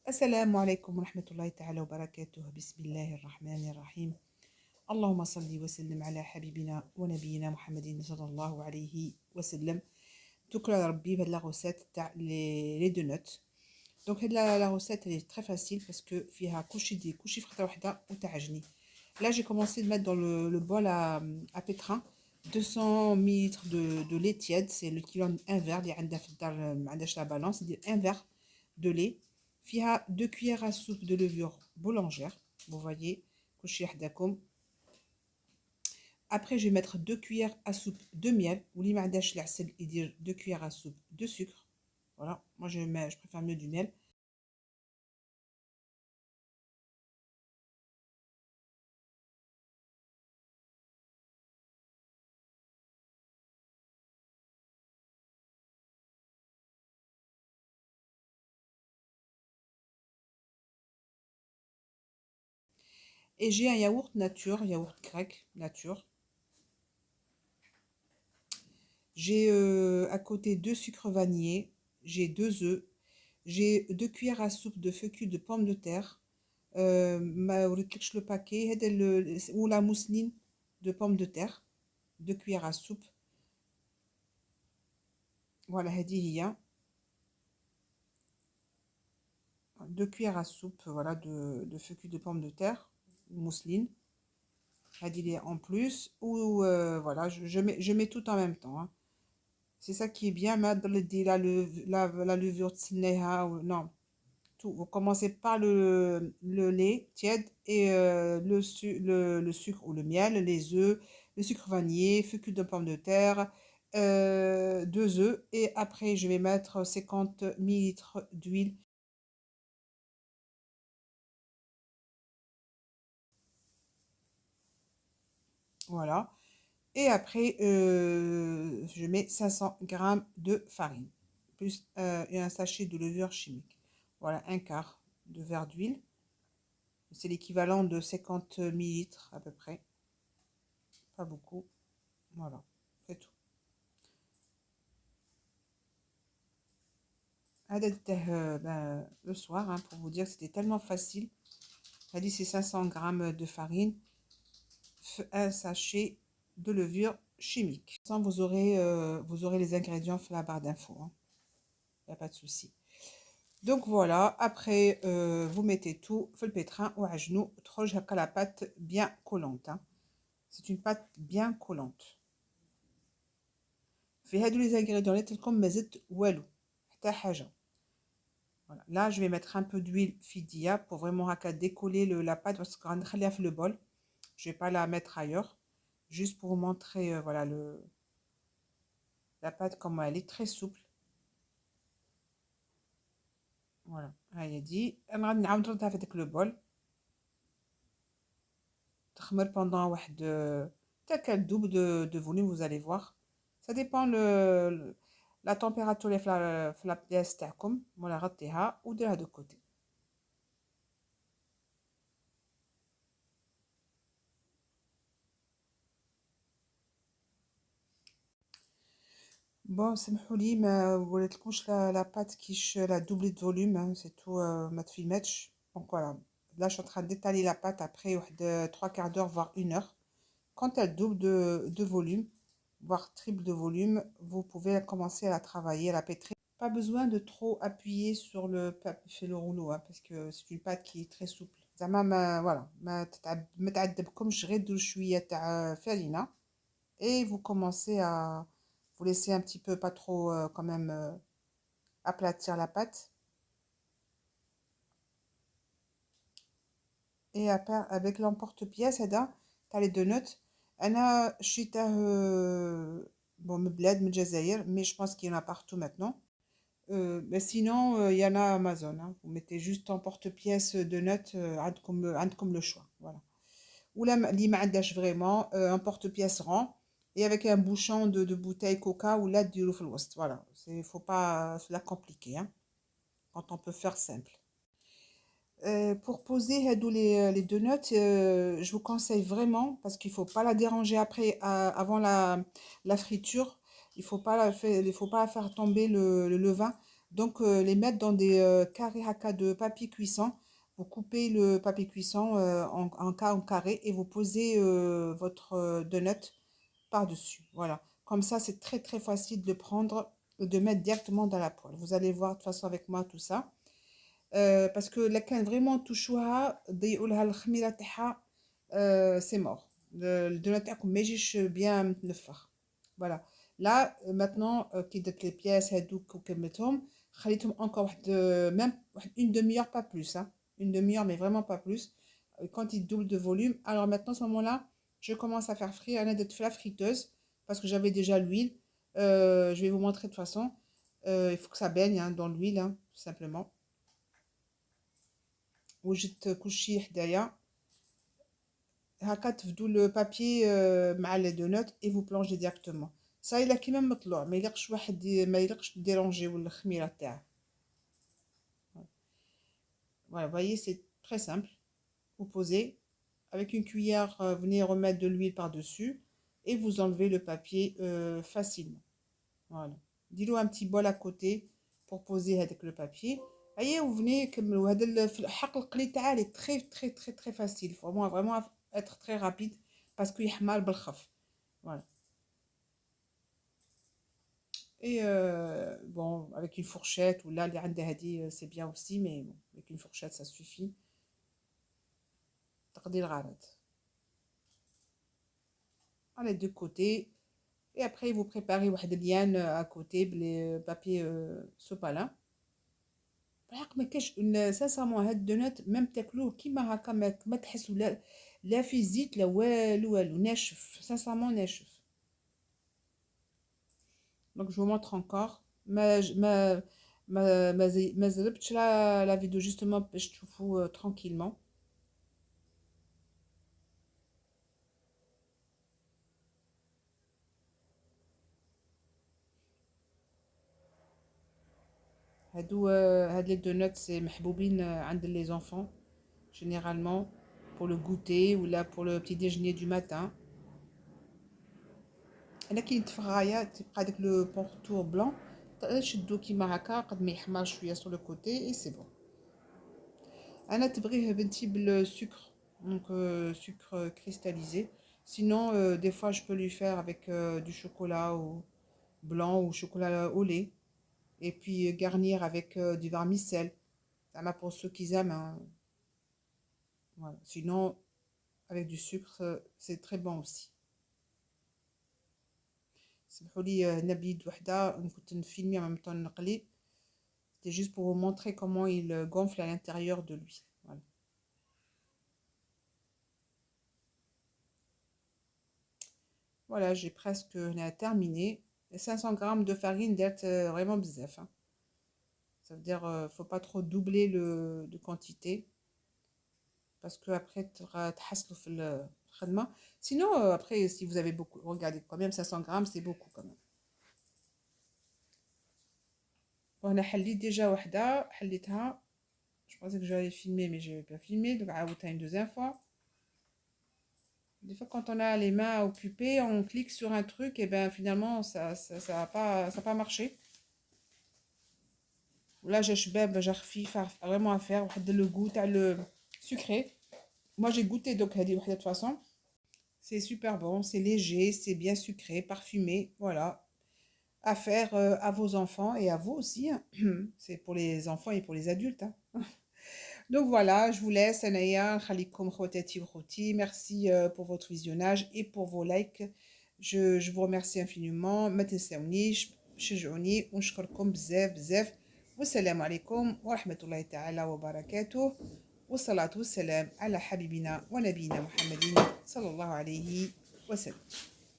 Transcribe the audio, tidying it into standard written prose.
السلام عليكم ورحمة الله تعالى وبركاته. بسم الله الرحمن الرحيم. اللهم صل وسلم على حبيبنا ونبينا محمد صلى الله عليه وسلم. Donc là, Rabbi, la recette تاع les deux notes. Donc la recette elle est très facile parce que فيها كلشي فخطة واحدة وتعجني. Là j'ai commencé de mettre dans le bol à pétrin 200 ml de lait tiède, c'est l'équivalent d'un verre اللي عندها في الدار ما عندهاش la balance, c'est-à-dire un verre de lait. فيها 2 cuillères à soupe de levure boulangère, vous voyez كلشي حداكم. Après je vais mettre 2 cuillères à soupe de miel, واللي ما عندهاش العسل يدير 2 cuillères à soupe de sucre. Voilà, moi je préfère mieux du miel. Et j'ai un yaourt nature, yaourt grec nature. J'ai à côté 2 sucres vanillés, j'ai 2 œufs, j'ai 2 cuillères à soupe de fécule de pommes de terre. ما وريتلكش le paquet هذا ou la mousseline de pommes de terre, 2 cuillères à soupe. Voilà, هذه هي 2 cuillères à soupe, voilà, de fécule de pommes de terre, mousseline. هذه est en plus ou voilà, je mets tout en même temps, hein. C'est ça qui est bien, ما تدير la levure تسنيها non. Tout. Vous commencez par le lait tiède et le sucre ou le miel, les œufs, le sucre vanillé, fécule de pommes de terre, 2 œufs. Et après, je vais mettre 50 ml d'huile. Voilà. Et après, je mets 500 grammes de farine, plus et un sachet de levure chimique. Voilà, un quart de verre d'huile. C'est l'équivalent de 50 millilitres à peu près. Pas beaucoup. Voilà, c'est tout. Le soir, hein, pour vous dire que c'était tellement facile. Elle dit c'est 500 grammes de farine, un sachet de levure chimique. Sans vous aurez les ingrédients sur la barre d'infos, hein. Il n'y a pas de souci. Donc voilà, après vous mettez tout, fait le pétrin ou à genoux, trop jusqu'à la pâte bien collante, hein. C'est une pâte bien collante. Fait les ingrédients comme mazet walou, حتى حاجة. Voilà. Là, je vais mettre un peu d'huile fidia pour vraiment décoller la pâte parce qu'on va le bol. Je vais pas la mettre ailleurs, juste pour vous montrer voilà la pâte comment elle est très souple. Voilà, هيا دي انا غادي نعاود نردها في داك لو بول تخمر pendant واحد حتى كتذوب de volume, vous allez voir. Ça dépend la température اللي في لا بياس تاعكم. ولا غطيها وديرها دو كوتي. Bon, سمحولي ما وريتلكمش la pâte كيش la doublé de volume, hein, c'est tout ما تفيماتش. Donc voilà, là je suis en train d'étaler la pâte après 3 quarts d'heure voire 1 heure. Quand elle double de volume, voire triple de volume, vous pouvez commencer à la travailler, à la pétrir. Pas besoin de trop appuyer sur le rouleau, hein, parce que c'est une pâte qui est très souple. زعما voilà, ما تعذبكمش غير دوز شوية تاع farina et vous commencez à vous laisser un petit peu, pas trop quand même aplatir la pâte. Et après, avec l'emporte-pièce, t'as les deux notes. أنا شريته bon من بلاد من الجزائر, mais je pense qu'il y en a partout maintenant. Mais sinon, il y en a à Amazon, hein. Vous mettez juste emporte-pièce de notes, عندكم le choix. Voilà. Ou là, اللي ما عندهاش vraiment un porte-pièce rond et avec un bouchon de bouteille coca ou là du في الوسط. Voilà, faut pas se la compliquer, hein, quand on peut faire simple. Pour poser les deux notes, je vous conseille vraiment, parce qu'il faut pas la déranger après, avant la friture, il faut pas la faire tomber le levain. Donc, les mettre dans des carrés haka de papier cuisson. Vous coupez le papier cuisson en carré et vous posez votre donut par-dessus. Voilà. Comme ça, c'est très très facile de prendre et de mettre directement dans la poêle. Vous allez voir de toute façon avec moi tout ça. parce que là, كان vraiment تشوها تضيقوا لها الخميرة تاعها c'est mort. Le donut تاعكم ما يجيش bien متنفخ. Voilà. Là, maintenant, كي درت les pièces هادوك وكملتهم خليتهم encore واحد même واحد une demi-heure pas plus hein. Une demi-heure mais vraiment pas plus. Quand il double de volume. Alors maintenant, à ce moment-là, je commence à faire frire. أنا درت في la friteuse parce que j'avais déjà l'huile. Je vais vous montrer de toute façon. Il faut que ça baigne hein, dans l'huile, hein, tout simplement. وجدت كلشي حدايا هكا تفدو لو بابي مع لي دو نوت اي فو بلونجي ديريكتومون صا الا كيما مطلوع ما يلقش واحد ما يلقش ديرونجيو الخميره تاعه. Voilà, vous voyez, c'est très simple. Vous posez avec une cuillère, venez remettre de l'huile par-dessus et vous enlevez le papier facilement. Voilà. Dis-le un petit bol à côté pour poser avec le papier. Voyez, vous venez comme le الحق القلي تاعها est très très très très facile. Il faut vraiment être très rapide parce qu'il يحمر بالخف. Voilà. Et bon, avec une fourchette ou là, les عندها هذه c'est bien aussi, mais bon, avec une fourchette ça suffit. تقضي الغرض. À les deux côtés. Et après, vous préparez واحد liane à côté, les papiers sopalin. بالحق ما كاش سانسامون هاد الدونات ميم تاكلوه كيما هكا ما تحسوا لا في زيت لا والو ناشف سانسامون ناشف. دونك جو مونطر انكور ما زربتش لا فيديو جوستومون باش تشوفوا ترانكيلمون. هاد لي دونات سي محبوبين عند لي زونفون généralement pour le goûter ou là pour le petit déjeuner du matin. انا كي نتفغايا تبقى داك لو بونطور بلون تشدو كيما هكا قد ما يحمر شويه sur le côté et c'est bon. انا تبغيه بنتي بالسكر donc sucre cristallisé. Sinon des fois je peux lui faire avec du chocolat ou blanc ou chocolat au lait et puis garnir avec du vermicelle. Ça m'a pour ceux qui aiment hein. Voilà. Sinon avec du sucre c'est très bon aussi. سمحوا لي هنا بيد وحده كنت نفيلمي en même temps نقلي. C'était juste pour vous montrer comment il gonfle à l'intérieur de lui. Voilà. Voilà, j'ai presque terminé. 500 grammes de farine d'être vraiment bzef. Hein. Ça veut dire faut pas trop doubler de quantité. Parce que après, tu le khadma. Sinon, après, si vous avez beaucoup, regardez, quand même 500 grammes, c'est beaucoup quand même. Bon, on a حليت déjà وحدة حليتها. Je pensais que j'allais filmer, mais je n'avais pas filmé. Donc, عاودتها une deuxième fois. Des fois, quand on a les mains occupées, on clique sur un truc et ben finalement, ça a pas marché. Là, j'ai vraiment à faire. Le goût, le sucré. Moi, j'ai goûté donc de toute façon. C'est super bon, c'est léger, c'est bien sucré, parfumé. Voilà. À faire à vos enfants et à vous aussi. Hein. C'est pour les enfants et pour les adultes. Hein. Donc voilà, je vous laisse. Anaya, khalikum khotati khoti. Merci pour votre visionnage et pour vos likes. Je vous remercie infiniment. ما تنسونيش شجعوني ونشكركم بزاف بزاف. والسلام عليكم ورحمة الله تعالى وبركاته. والصلاة والسلام على حبيبنا ونبينا محمد صلى الله عليه وسلم.